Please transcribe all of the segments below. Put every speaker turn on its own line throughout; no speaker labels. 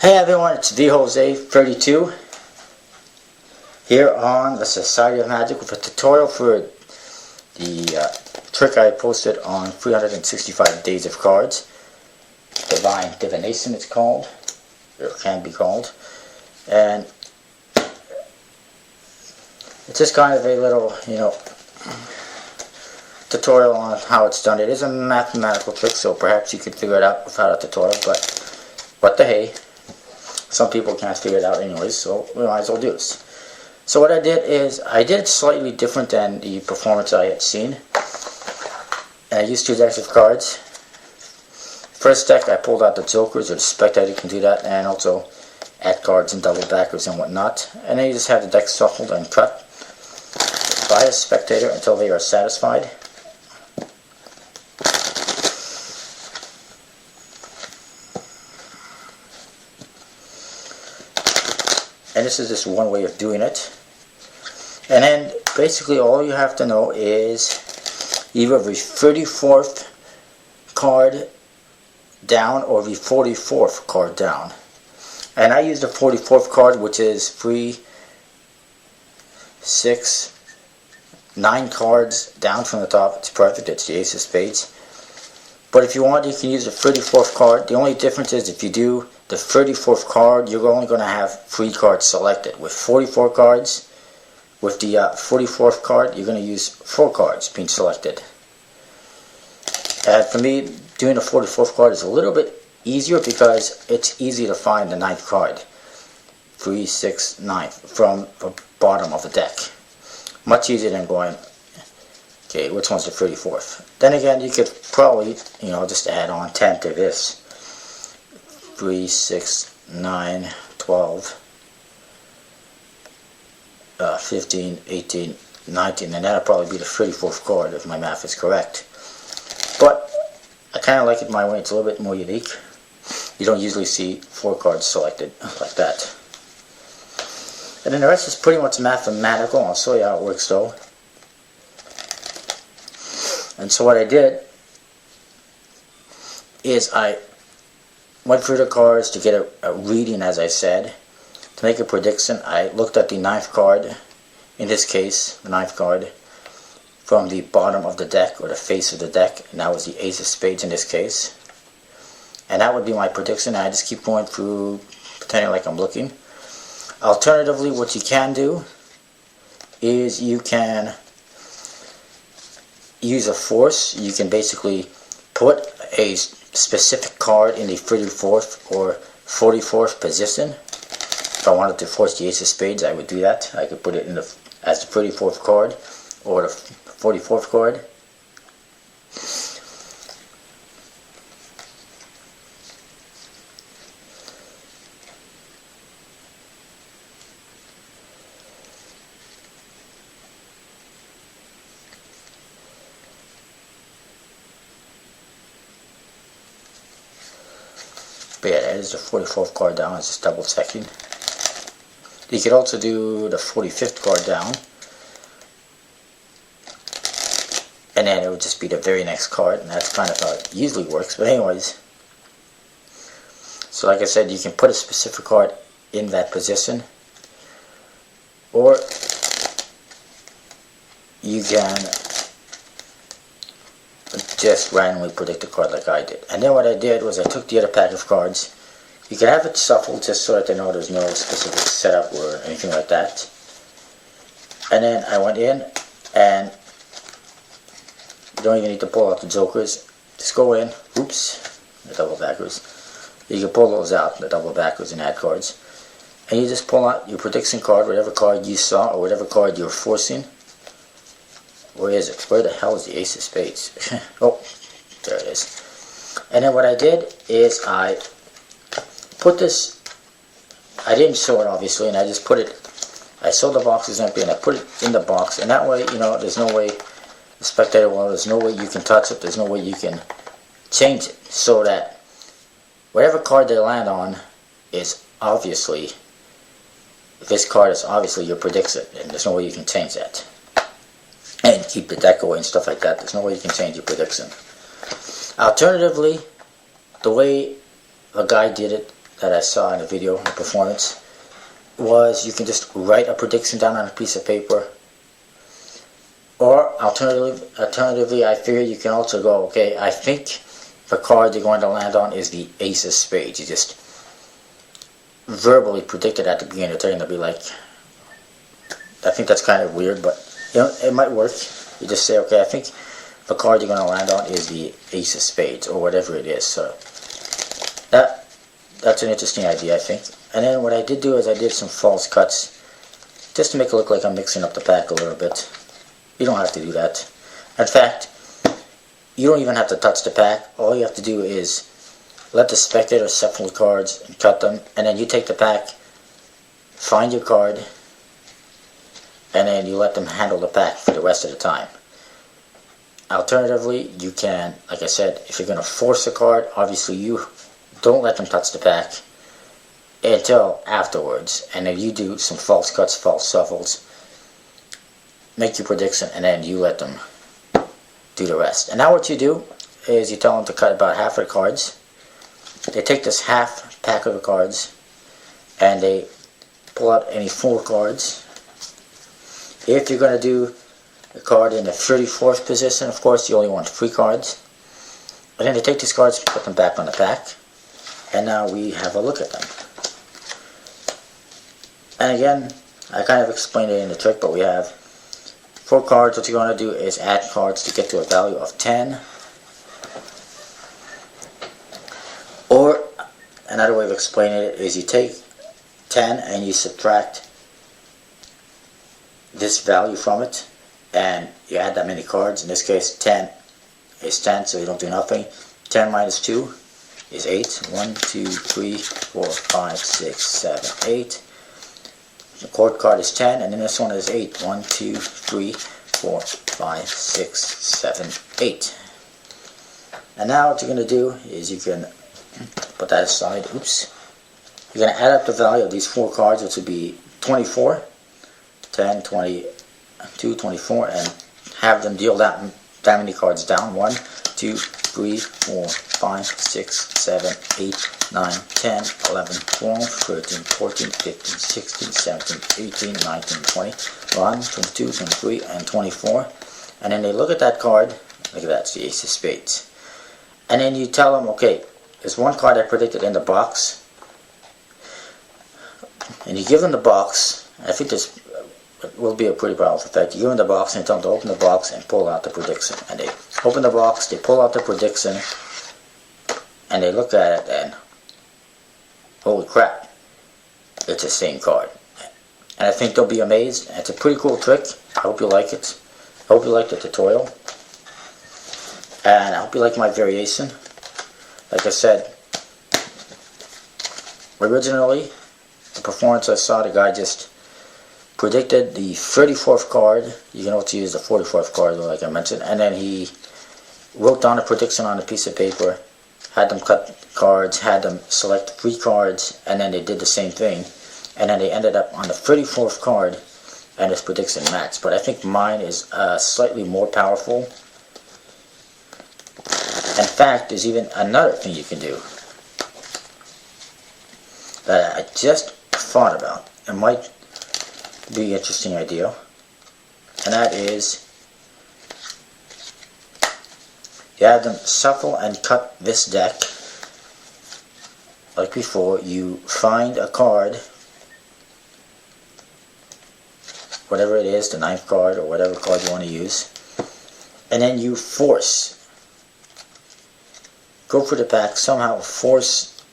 Hey everyone, it's VJose32 here on the Society of Magic with a tutorial for the trick I posted on 365 Days of Cards. Divine Divination it's called, or it can be called, and it's just kind of a little, tutorial on how it's done. It is a mathematical trick, so perhaps you could figure it out without a tutorial, but what the hey. Some people can't figure it out anyways, so we might as well do this. So what I did is, I did it slightly different than the performance I had seen. And I used two decks of cards. First deck I pulled out the jokers, or the spectator can do that, and also add cards and double backers and whatnot. And then you just have the deck shuffled and cut by the spectator until they are satisfied. And this is just one way of doing it. And then basically all you have to know is either the 34th card down or the 44th card down. And I use the 44th card, which is 3, 6, 9 cards down from the top. It's perfect. It's the Ace of Spades. But if you want, you can use the 34th card. The only difference is if you do the 34th card, you're only going to have 3 cards selected. With 44 cards, with the 44th card, you're going to use 4 cards being selected. And for me, doing the 44th card is a little bit easier because it's easy to find the 9th card. 3, 6, 9 from the bottom of the deck. Much easier than going, okay, which one's the 34th? Then again, you could probably, just add on 10 to this. 3, 6, 9, 12, 15, 18, 19, and that'll probably be the 34th card if my math is correct. But I kind of like it my way. It's a little bit more unique. You don't usually see 4 cards selected like that. And then the rest is pretty much mathematical. I'll show you how it works though. And so what I did is I went through the cards to get a reading, as I said. To make a prediction, I looked at the 9th card, in this case, the 9th card, from the bottom of the deck, or the face of the deck, and that was the Ace of Spades in this case. And that would be my prediction. I just keep going through, pretending like I'm looking. Alternatively, what you can do is you can use a force. You can basically put a specific card in the 34th or 44th position. If I wanted to force the Ace of Spades, I would do that. I could put it in as the 34th card or the 44th card. But yeah, that is the 44th card down. It's just double checking. You could also do the 45th card down. And then it would just be the very next card. And that's kind of how it usually works. But anyways. So like I said, you can put a specific card in that position. Or you can just randomly predict a card like I did. And then what I did was I took the other pack of cards. You can have it shuffled just so that they know there's no specific setup or anything like that. And then I went in, and you don't even need to pull out the jokers. Just go in, oops, the double backers. You can pull those out, the double backers, and add cards. And you just pull out your prediction card, whatever card you saw or whatever card you're forcing. Where is it? Where the hell is the Ace of Spades? Oh, there it is. And then what I did is I put this, I didn't show it obviously, and I just put it, I saw the box is empty and I put it in the box, and that way, there's no way, the spectator, there's no way you can touch it, there's no way you can change it, so that whatever card they land on is obviously, this card is obviously your prediction, and there's no way you can change that. And keep the deck away and stuff like that. There's no way you can change your prediction. Alternatively, the way the guy did it, that I saw in the video, the performance, was you can just write a prediction down on a piece of paper. Or alternatively, I figured you can also go, okay, I think the card you're going to land on is the Ace of Spades. You just verbally predict it at the beginning. They're going to be like, I think that's kind of weird, but you know, it might work. You just say, okay, I think the card you're going to land on is the Ace of Spades, or whatever it is. So that's an interesting idea, I think. And then what I did do is I did some false cuts, just to make it look like I'm mixing up the pack a little bit. You don't have to do that. In fact, you don't even have to touch the pack. All you have to do is let the spectator shuffle the cards and cut them, and then you take the pack, find your card, and then you let them handle the pack for the rest of the time. Alternatively, you can, like I said, if you're going to force a card, obviously you don't let them touch the pack until afterwards, and then you do some false cuts, false shuffles, make your prediction, and then you let them do the rest. And now what you do is you tell them to cut about half of the cards. They take this half pack of the cards and they pull out any 4 cards. If you're going to do a card in the 34th position, of course you only want 3 cards. And then they take these cards and put them back on the pack. And now we have a look at them. And again, I kind of explained it in the trick, but we have 4 cards. What you're going to do is add cards to get to a value of 10. Or another way of explaining it is you take 10 and you subtract this value from it, and you add that many cards. In this case, 10 is 10, so you don't do nothing. 10 minus 2 is 8. 1, 2, 3, 4, 5, 6, 7, 8. The court card is 10, and then this one is 8. 1, 2, 3, 4, 5, 6, 7, 8. And now what you're going to do is you can put that aside. Oops. You're going to add up the value of these 4 cards, which would be 24. 10, 22, 24, and have them deal that many cards down. 1, 2, 3, 4, 5, 6, 7, 8, 9, 10, 11, 12, 13, 14, 15, 16, 17, 18, 19, 20, 21, 22, 23, and 24. And then they look at that card. Look at that, it's the Ace of Spades. And then you tell them, okay, there's one card I predicted in the box. And you give them the box. I think this will be a pretty powerful effect. You give them the box and you tell them to open the box and pull out the prediction. And they open the box, they pull out the prediction, and they look at it and holy crap, it's the same card. And I think they'll be amazed. It's a pretty cool trick. I hope you like it. I hope you like the tutorial. And I hope you like my variation. Like I said, originally, the performance I saw, the guy just predicted the 34th card. You can also use the 44th card, like I mentioned. And then he wrote down a prediction on a piece of paper, had them cut cards, had them select 3 cards, and then they did the same thing. And then they ended up on the 34th card, and his prediction matched. But I think mine is slightly more powerful. In fact, there's even another thing you can do that I just thought about. It might be an interesting idea, and that is you have them shuffle and cut this deck like before. You find a card, whatever it is, the 9th card or whatever card you want to use, and then you go for the pack, somehow force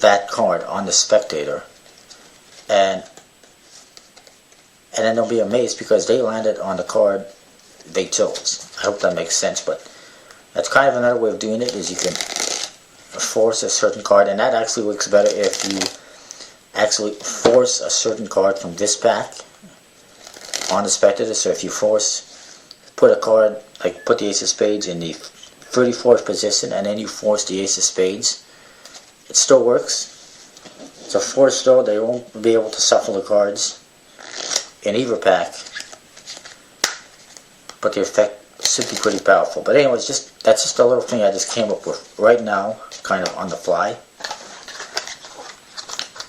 that card on the spectator, and then they'll be amazed because they landed on the card they chose. I hope that makes sense, but that's kind of another way of doing it, is you can force a certain card, and that actually works better if you actually force a certain card from this pack on the spectator. So if you put a card, like put the Ace of Spades in the 34th position, and then you force the Ace of Spades, it still works. It's a force though, they won't be able to shuffle the cards in either pack, but the effect should be pretty powerful. But anyways, that's just a little thing I just came up with right now, kind of on the fly.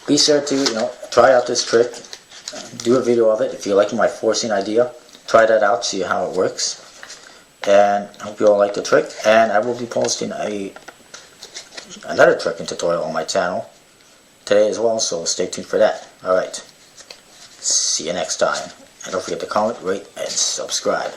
be sure to, try out this trick. Do a video of it. If you like my forcing idea, try that out, see how it works. And I hope you all like the trick. And I will be posting another tricking tutorial on my channel today as well, so stay tuned for that. Alright, see you next time. And don't forget to comment, rate, and subscribe.